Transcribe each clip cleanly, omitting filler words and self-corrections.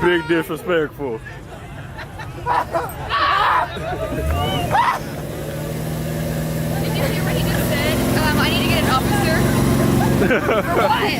big disrespectful. Did you hear what he just said? I need to get an officer.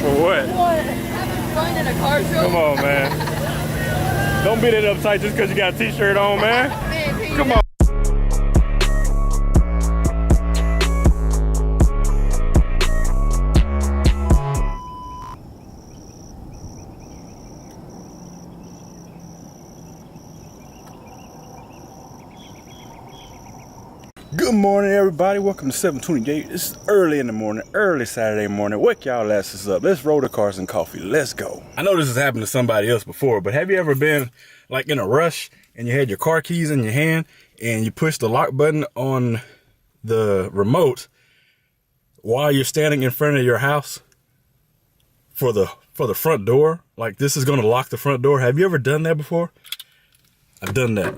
For what? Having fun in a car show. Come on, man. Don't be that uptight just because you got a t-shirt on, man. Come on. Good morning, everybody. Welcome to 728. It's early in the morning, early Saturday morning. Wake y'all asses up. Let's roll the cars and coffee. Let's go. I know this has happened to somebody else before, but have you ever been like in a rush and you had your car keys in your hand and you push the lock button on the remote while you're standing in front of your house for the front door? Like this is gonna lock the front door. Have you ever done that before? I've done that.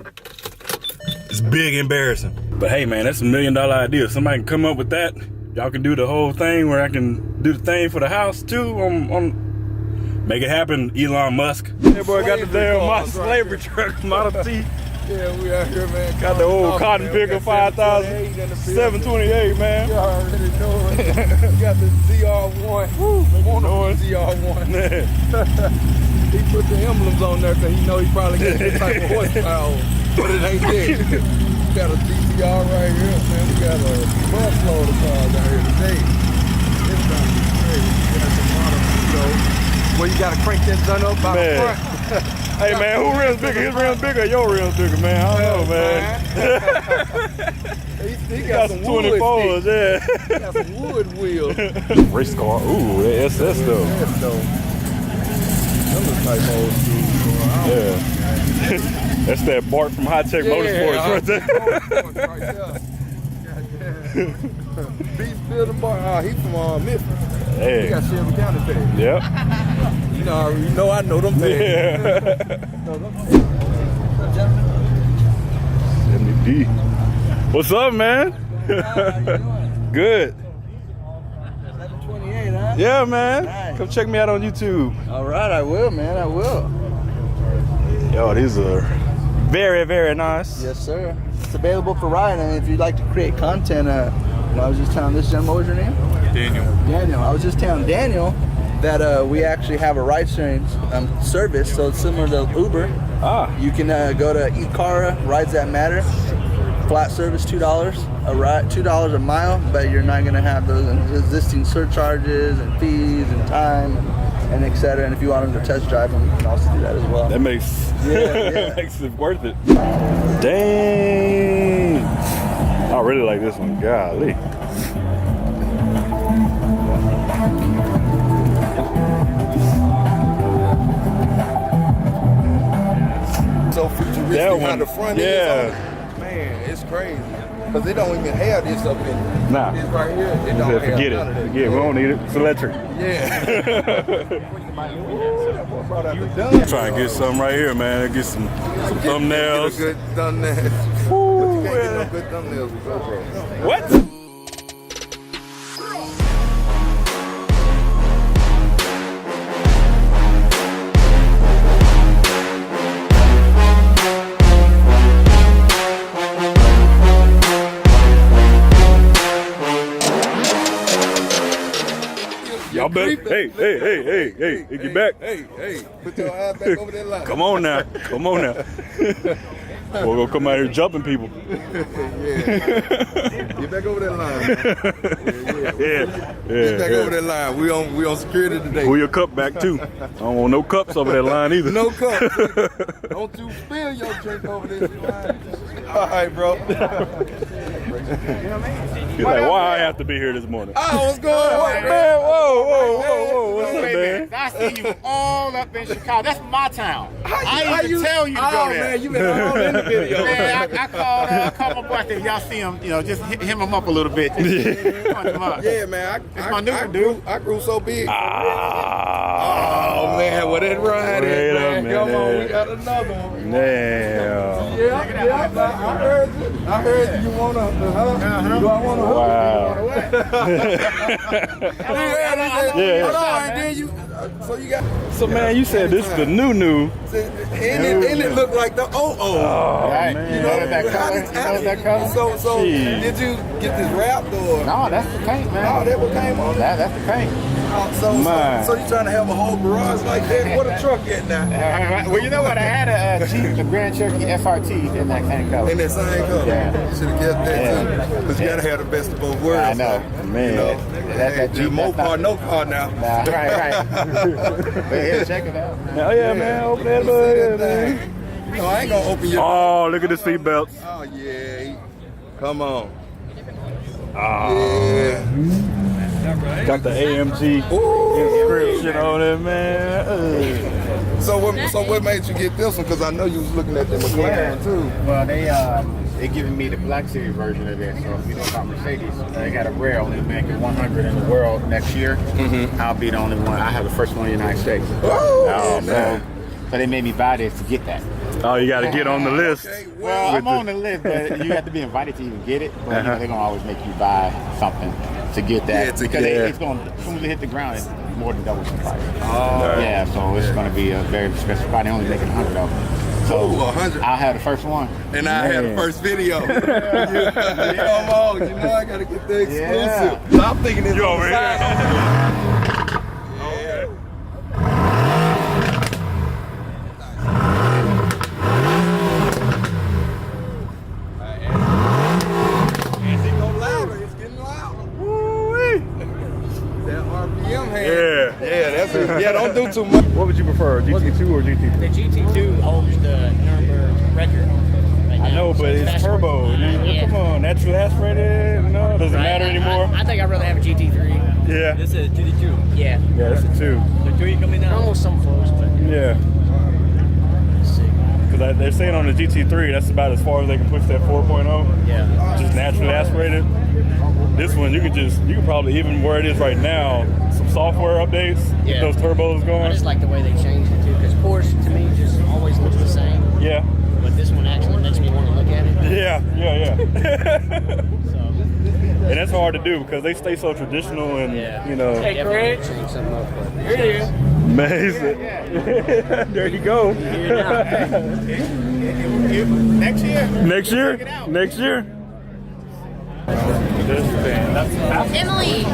It's big embarrassing. But hey man, that's $1 million idea. If somebody can come up with that, y'all can do the whole thing where I can do the thing for the house too. Make it happen, Elon Musk. Hey boy, got the damn slavery truck, Model T. Yeah, we out here, man. Got the old cotton picker 5728, man. You already know it. We got the ZR1. Woo, wanna be ZR1. He put the emblems on there because he know he probably got this type of horsepower, but it ain't there. We got a GTR right here, man. We got a busload of cars out here today. It's gonna be crazy. We got some model T-Dos. Well, you gotta crank that gun up by the front. Hey man, who rims bigger? His rims bigger or your rims bigger, man? I don't know, man. he got some 24s, yeah. He got some wood wheels. Race car, ooh, that SS though. That's dope. That looks like old school. Yeah. That's that Bart from High Tech Motorsports right there. Beef building Bart. He from Memphis. Hey. He got Shelby County paid. Yep. You know I know them paid. Yeah. 70D. What's up, man? How you doing? Good. 728, huh? Yeah, man. Nice. Come check me out on YouTube. All right, I will, man. I will. Yo, these are very, very nice. Yes, sir. It's available for riding, and if you'd like to create content, I was just telling this gentleman, what was your name? Daniel. Daniel. I was just telling Daniel that we actually have a ride-sharing service, so it's similar to Uber. Ah. You can go to Ecara, Rides That Matter. Flat service, $2 a ride, $2 a mile, but you're not gonna have those existing surcharges and fees and time and etc. And if you want them to test drive them, you can also do that as well. That makes makes it worth it. Dang. I really like this one. Golly. So futuristic That one, how the front is on it. Man, it's crazy. Because they don't even have this up in Nah. this right here. They don't have Forget none of that. it. Forget it. We don't need it. It's electric. Yeah. Try and get something right here, man. Get some thumbnails. Get a good thumbnail. Ooh, But you can't get no good thumbnails with GoPro. What? Y'all better. Hey, get back. Hey, put your eye back over that line. Come on now. We're gonna come out here jumping people. Yeah. Get back over that line. Yeah. Get back over that line. We on security today. Pull your cup back too. I don't want no cups over that line either. No cups. Don't you spill your drink over this line. All right, bro. He's like, why I have to be here this morning? Oh, what's going on, Man, whoa. What's up, man? I see you all up in Chicago. That's my town. I you tell you to go there. Man, you been all in the video. Man, I called my boy. I said, y'all see him, just hit him up a little bit. Punch him up. Yeah, man. It's my new dude. I grew so big. Oh, man, what that ride Wait is, a man. Come on, minute. we got another one. Damn. Yeah, I heard you wanna, do I wanna hook? Wow. Yeah. Hold on, and then you, So you got. So man, you said this is the new. And it looked like the Oh Right. man. You know that color? You know that color? So Jeez. did you get this wrapped or? No, that's the paint, man. Oh, that what came on? That's the paint. So Man. you trying to have a whole garage like that? What a truck at now? Well, you know what? I had a Jeep, the Grand Cherokee FRT in that same color. In that same color. Yeah. Should have kept that too. Because you gotta have the best of both worlds. I know. Man. You know, That Jeep, more that's car, not- no car now. Nah, right. But here, check it out. Oh yeah, man. Open that up, man. No, I ain't gonna open your. Oh, look at the seat belts. Oh yeah. Come on. Oh, Yeah. got the AMG inscription on it, man. So what made you get this one? Because I know you was looking at the McLaren too. Well, they giving me the Black Series version of this. So if you know about Mercedes, they got a rare only making 100 in the world next year. I'll be the only one. I have the first one in the United States. Oh, So they made me buy this to get that. Oh, you got to get on the list. Okay, Well, With I'm on the list, but you have to be invited to even get it. But you know, they're gonna always make you buy something to get that Yeah, to because get it. it's gonna as soon as it hit the ground, it's more than double the price. Oh. Yeah, so it's gonna be a very expensive car. They only making 100 of them. So Ooh, 100. I'll have the first one. And I had the Man. first video. Come on, you know I gotta get the exclusive. Yeah. So I'm thinking it's You on over the here? side. As it go louder, it's getting louder. Woo-wee. That RPM hand. Yeah. Yeah, that's it. Yeah, don't do too much. What would you prefer, GT2 or GT3? The GT2 holds the Nuremberg record. Right I know, but it's turbo. Yeah. Come on, natural aspirated. No, doesn't matter anymore. I think I'd rather have a GT3. Yeah. This is GT2. Yeah. Yeah, that's a 2. The 3 coming out. Almost some close, but Yeah. Because they're saying on the GT3, that's about as far as they can push that 4.0. yeah. Just naturally aspirated. This one, you can probably, even where it is right now, some software updates, get Yeah. those turbos I going. just like the way they changed it too, because Porsche to me just always looks the same. Yeah. But this one actually makes me want to look at it. Yeah. So And that's hard to do because they stay so traditional and, yeah. you know. Definitely change something up. But Here it is. Amazing. There you go. Next year. Next year? Next year? Emily.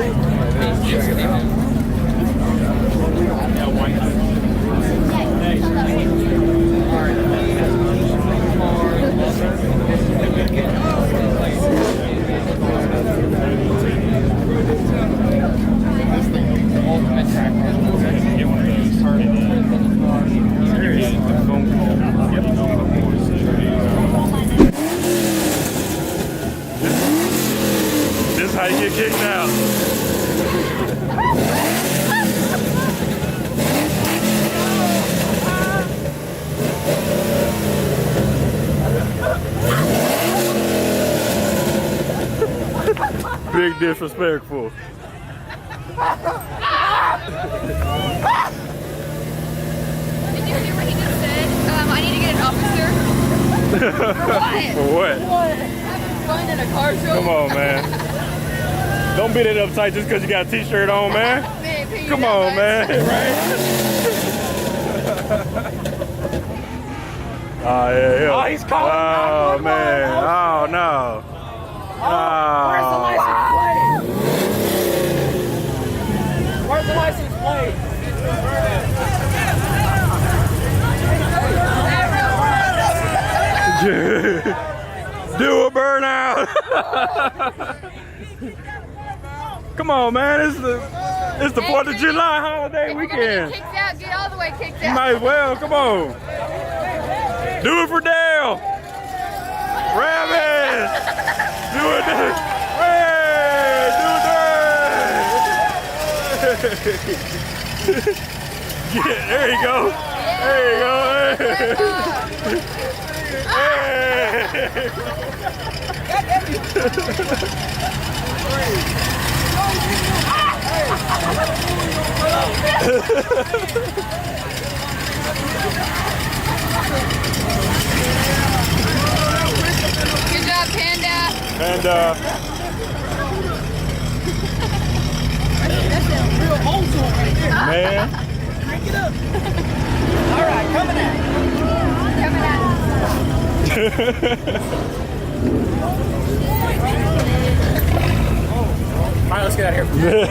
This is how you get kicked out. Big disrespectful. Did you hear what he just said? I need to get an officer. For what? Fun in a car show. Come on, man. Don't beat it uptight just because you got a t-shirt on, man. Man, pay you Come that on, much. man. Right? Oh, yeah. Oh, he's calling Oh, 911. man. Oh, no. Where's the Oh. license plate? Where's the license plate? Do a burnout. Come on, man. It's the 4th of July holiday If you're gonna get weekend. kicked out, get all the way kicked You out. might as well. Come on. Do it for Dale. Rabbit. Do it. Hey, do it. Yeah, there you go. There you go. Good job, Panda. And That's a real old school right there. man, get up. All right, coming at you. Coming at All right, let's get out of here.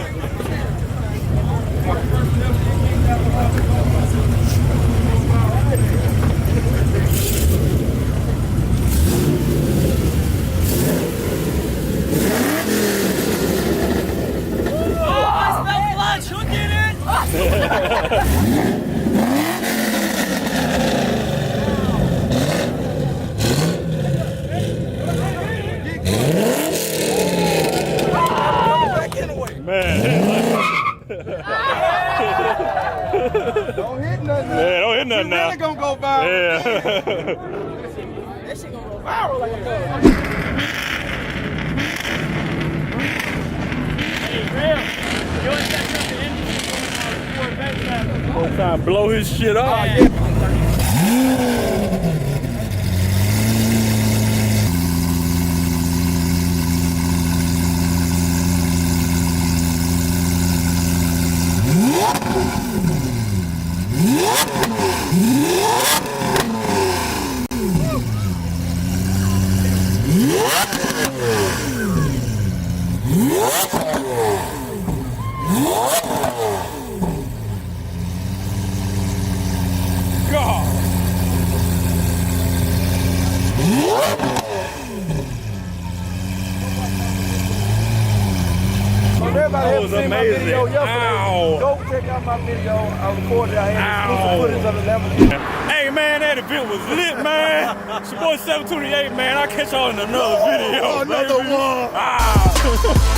Don't hit nothing. Yeah, don't hit nothing You now. really gonna go viral. Yeah. That shit gonna go viral like a mother. Hey, Real, you ain't got something in One time blow his shit off. God. Everybody That have was seen my amazing. video yesterday. Ow. Go check out my video. I recorded. I had exclusive footage of the level. Hey man, that event was lit, man. It's your boy 728, man. I'll catch y'all in another video. Another baby. one. Ah.